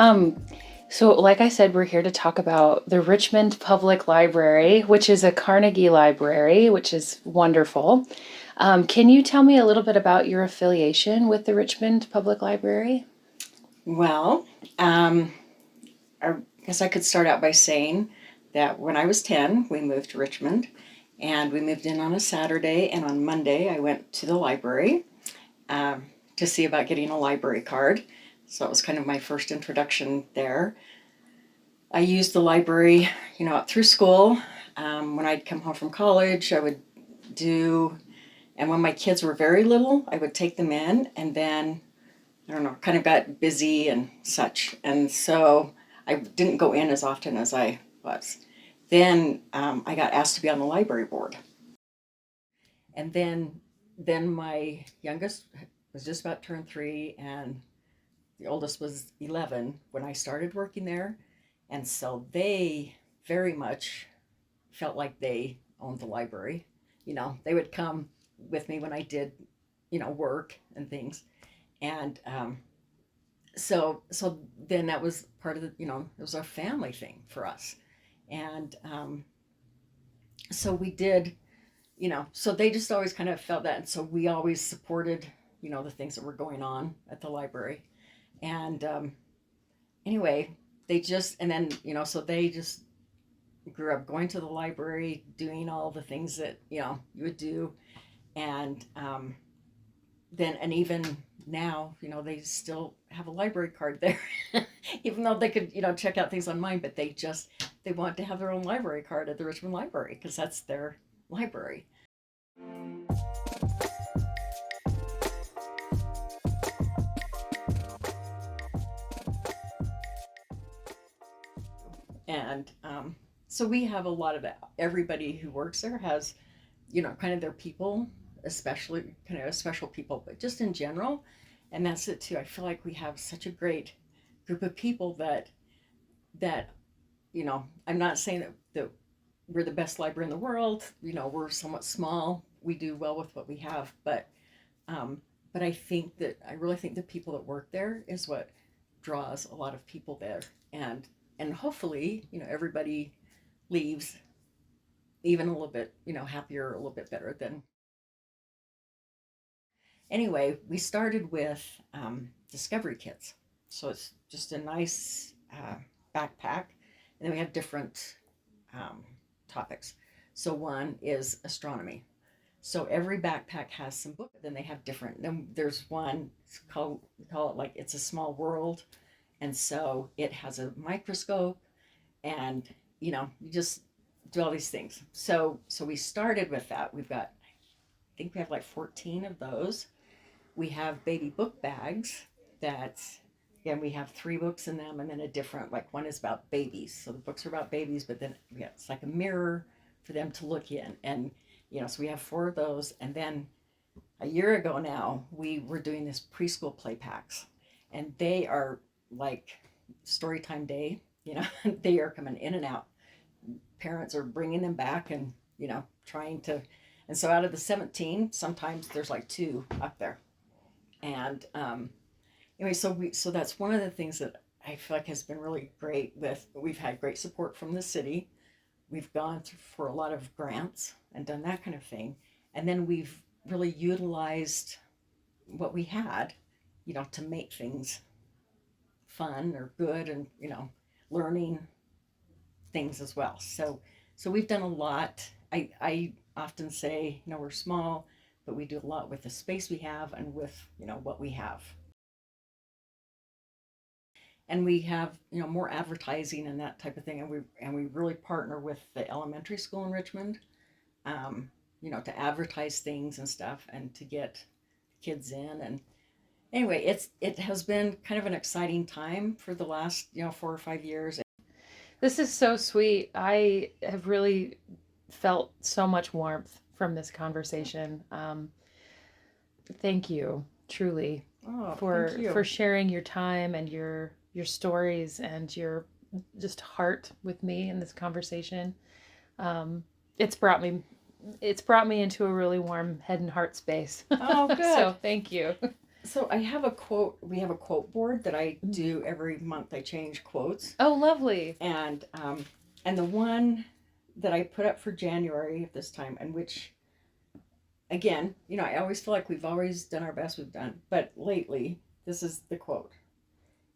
Um, so like I said, we're here to talk about the Richmond Public Library, which is a Carnegie library, which is wonderful. Can you tell me a little bit about your affiliation with the Richmond Public Library? Well, um, I guess I could start out by saying that when I was 10, we moved to Richmond, and we moved in on a Saturday, and on Monday I went to the library to see about getting a library card. So it was kind of my first introduction there. I used the library, through school. When I'd come home from college, I would do, and when my kids were very little, I would take them in, and then I don't know, kind of got busy and such. And so I didn't go in as often as I was. Then I got asked to be on the library board. And then my youngest was just about turned 3, and the oldest was 11 when I started working there. And so they very much felt like they owned the library. They would come with me when I did, work and things. And so then that was part of it was a family thing for us. And so we did, so they just always kind of felt that. And so we always supported, the things that were going on at the library. And anyway, and then, so they just grew up going to the library, doing all the things that, you would do. And and even now, they still have a library card there, even though they could, check out things on mine, but they want to have their own library card at the Richmond Library because that's their library. And so we have a lot of everybody who works there has, kind of their people, especially kind of special people, but just in general. And that's it too. I feel like we have such a great group of people that I'm not saying that we're the best library in the world. We're somewhat small. We do well with what we have, but I really think the people that work there is what draws a lot of people there, and hopefully everybody leaves even a little bit happier, a little bit better than. Anyway, we started with discovery kits. So it's just a nice backpack. And then we have different topics. So one is astronomy. So every backpack has some books. Then they have different. Then there's one, we call it like It's a Small World. And so it has a microscope, and you just do all these things. So we started with that. I think we have like 14 of those. We have baby book bags that, again, we have 3 books in them, and then a different, like one is about babies. So the books are about babies, but then it's like a mirror for them to look in. And, so we have 4 of those. And then a year ago now, we were doing this preschool play packs, and they are like story time day, they are coming in and out. Parents are bringing them back and, trying to, and so out of the 17, sometimes there's like 2 up there. And anyway, so that's one of the things that I feel like has been really great. We've had great support from the city. We've gone through for a lot of grants and done that kind of thing. And then we've really utilized what we had, to make things fun or good, and, learning things as well. So we've done a lot. I often say, we're small, but we do a lot with the space we have and with, what we have. And we have, more advertising and that type of thing. And we really partner with the elementary school in Richmond, to advertise things and stuff and to get kids in. And anyway, it has been kind of an exciting time for the last, 4 or 5 years. This is so sweet. I have really felt so much warmth from this conversation. Thank you, truly, Thank you. for sharing your time and your stories and your just heart with me in this conversation. It's brought me into a really warm head and heart space. Oh, good. So thank you. So I have a quote. We have a quote board that I do every month. I change quotes, Oh, lovely. and the one that I put up for January of this time, and which again, I always feel like we've always done our best we've done, but lately this is the quote.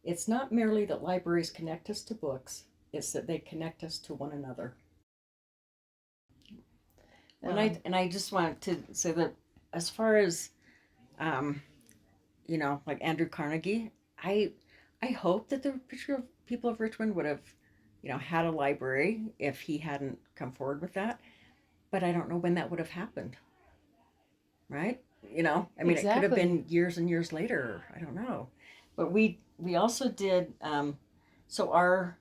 It's not merely that libraries connect us to books; it's that they connect us to one another. And I just wanted to say that as far as um, like Andrew Carnegie, I I hope that the people of Richmond would have, had a library if he hadn't come forward with that. But I don't know when that would have happened, right? I mean, it could have Exactly. been years and years later. I don't know. But we also did. So our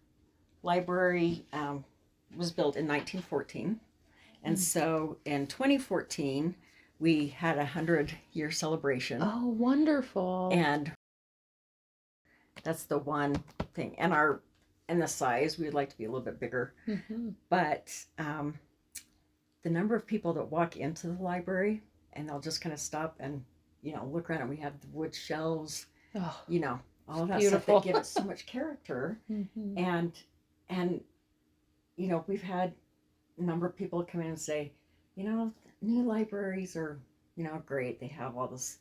library was built in 1914, and so in 2014 we had a 100-year celebration, Oh, wonderful. and that's the one thing. And the size, we'd like to be a little bit bigger. Hmm. But the number of people that walk into the library and they'll just kind of stop and, look around, and we have the wood shelves, Oh, you know, all of that beautiful. stuff that give it so much character. Hmm. And, and, we've had a number of people come in and say, new libraries are, great. They have all this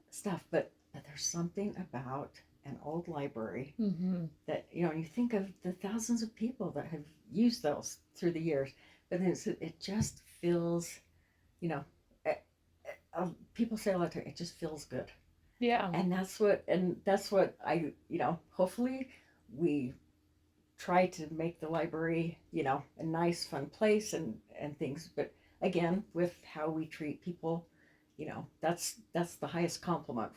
stuff, but there's something about an old library Hmm. that you think of the thousands of people that have used those through the years, but then it just feels, you know, eh, people say a lot of times, it just feels good, Yeah. and that's what I, hopefully we try to make the library, a nice, fun place and things, but again, with how we treat people, that's the highest compliment